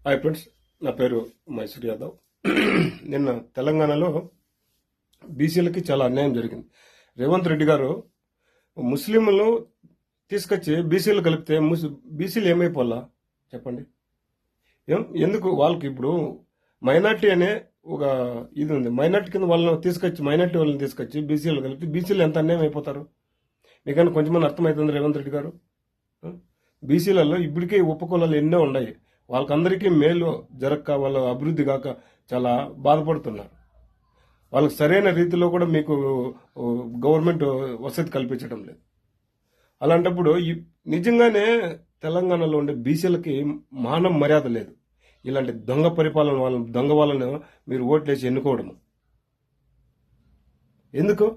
Hi friends, నా పేరు మైసూర్ యాదవ్. నిన్న తెలంగాణలో బీసీలకి చాలా అన్యాయం జరిగింది. రేవంత్ రెడ్డి గారు ముస్లింలు తీసుకొచ్చి బీసీలు కలిపితే బీసీలు ఏమైపోలా చెప్పండి. ఎందుకు వాళ్ళకి ఇప్పుడు మైనార్టీ అనే ఒక ఇది ఉంది. మైనార్టీ కింద మైనార్టీ వాళ్ళని తీసుకొచ్చి బీసీలు కలిపితే బీసీలు ఎంత అన్యాయం అయిపోతారు? మీకన్నా కొంచెం అర్థమవుతుంది రేవంత్ రెడ్డి గారు. బీసీలలో ఇప్పటికే ఉపకులాలు ఎన్నో ఉన్నాయి. వాళ్ళకందరికీ మేలు జరగక, వాళ్ళ అభివృద్ధి కాక చాలా బాధపడుతున్నారు. వాళ్ళకి సరైన రీతిలో కూడా మీకు గవర్నమెంట్ వసతి కల్పించడం లేదు. అలాంటప్పుడు నిజంగానే తెలంగాణలో ఉండే బీసీలకి మానవ మర్యాద లేదు. ఇలాంటి దొంగ పరిపాలన దొంగ వాళ్ళను మీరు ఓట్లేసి ఎన్నుకోవడము ఎందుకు?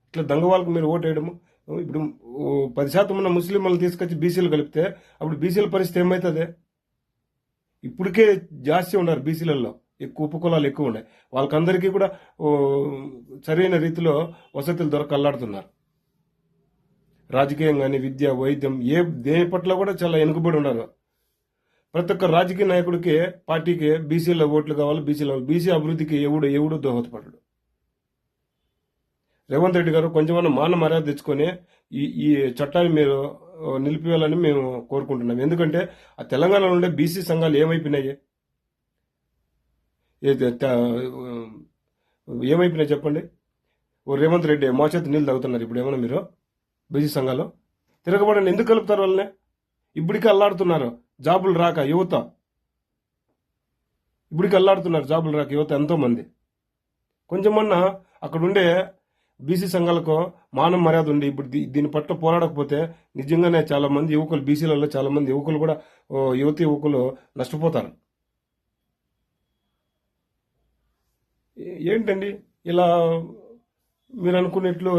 ఇట్లా దొంగ వాళ్ళకి మీరు ఓటు వేయడము. ఇప్పుడు 10% ఉన్న ముస్లింలను తీసుకొచ్చి బీసీలు కలిపితే అప్పుడు బీసీల పరిస్థితి ఏమవుతుంది? ఇప్పటికే జాస్తి ఉన్నారు బీసీలలో, ఎక్కువ ఉపకులాలు ఎక్కువ ఉన్నాయి. వాళ్ళకందరికీ కూడా సరైన రీతిలో వసతులు అల్లాడుతున్నారు. రాజకీయం కానీ, విద్య, వైద్యం దేని పట్ల కూడా చాలా వెనుకబడి ఉన్నారు. ప్రతి ఒక్క రాజకీయ నాయకుడికి, పార్టీకి బీసీల ఓట్లు కావాలి. బీసీ అభివృద్ధికి ఎవడు దోహదపడడు. రేవంత్ రెడ్డి గారు కొంచెమన్నా మాన మర్యాద తెచ్చుకొని ఈ చట్టాన్ని మీరు నిలిపివేయాలని మేము కోరుకుంటున్నాం. ఎందుకంటే ఆ తెలంగాణలో ఉండే బీసీ సంఘాలు ఏమైపోయినాయి చెప్పండి. రేవంత్ రెడ్డి మోచేతి నీళ్ళు తాగుతున్నారు. ఇప్పుడు ఏమన్నా మీరు బీసీ సంఘాలు తిరగబడండి. ఎందుకు కలుపుతారు వాళ్ళని? ఇప్పటికీ అల్లాడుతున్నారు జాబులు రాక యువత. జాబులు రాక యువత ఎంతో మంది. కొంచెమన్నా అక్కడ ఉండే బీసీ సంఘాలకు మానవ మర్యాద ఉండి ఇప్పుడు దీని పట్ల పోరాడకపోతే నిజంగానే చాలా మంది యువకులు, బీసీలలో చాలా మంది యువకులు కూడా, యువకులు నష్టపోతారు. ఏంటండి ఇలా మీరు అనుకున్నట్లు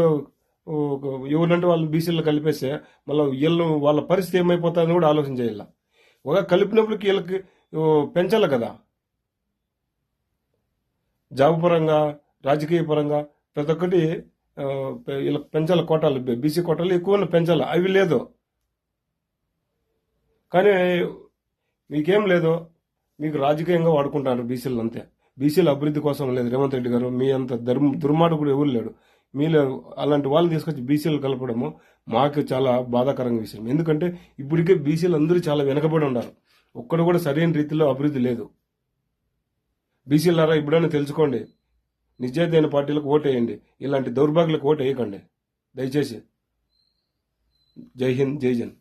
ఎవరంటే వాళ్ళు బీసీలో కలిపేస్తే మళ్ళీ వాళ్ళ పరిస్థితి ఏమైపోతుందని కూడా ఆలోచన చేయాల. ఒక కలిపినప్పటికి వీళ్ళకి పెంచాలి కదా, జాబ్ పరంగా, రాజకీయ పరంగా ప్రతి ఒక్కటి వీళ్ళకి పెంచాలి. కోటాలు, బీసీ కోటాలు ఎక్కువ పెంచాలి. అవి లేదు. కానీ మీకేం లేదు, మీకు రాజకీయంగా వాడుకుంటారు బీసీలు అంతే. బీసీల అభివృద్ధి కోసం లేదు రేవంత్ రెడ్డి గారు. మీ అంత దుర్మార్గుడు ఎవరు లేడు. మీలో అలాంటి వాళ్ళు తీసుకొచ్చి బీసీలు కలపడము మాకు చాలా బాధాకరంగా విషయం. ఎందుకంటే ఇప్పటికే బీసీలు అందరూ చాలా వెనకబడి ఉన్నారు. ఒక్కడు కూడా సరైన రీతిలో అభివృద్ధి లేదు. బీసీలారా ఇప్పుడైనా తెలుసుకోండి. నిజాయితీ అయిన పార్టీలకు ఓటేయండి. ఇలాంటి దౌర్భాగ్యులకు ఓటు వేయకండి దయచేసి. జై హింద్, జై జన్.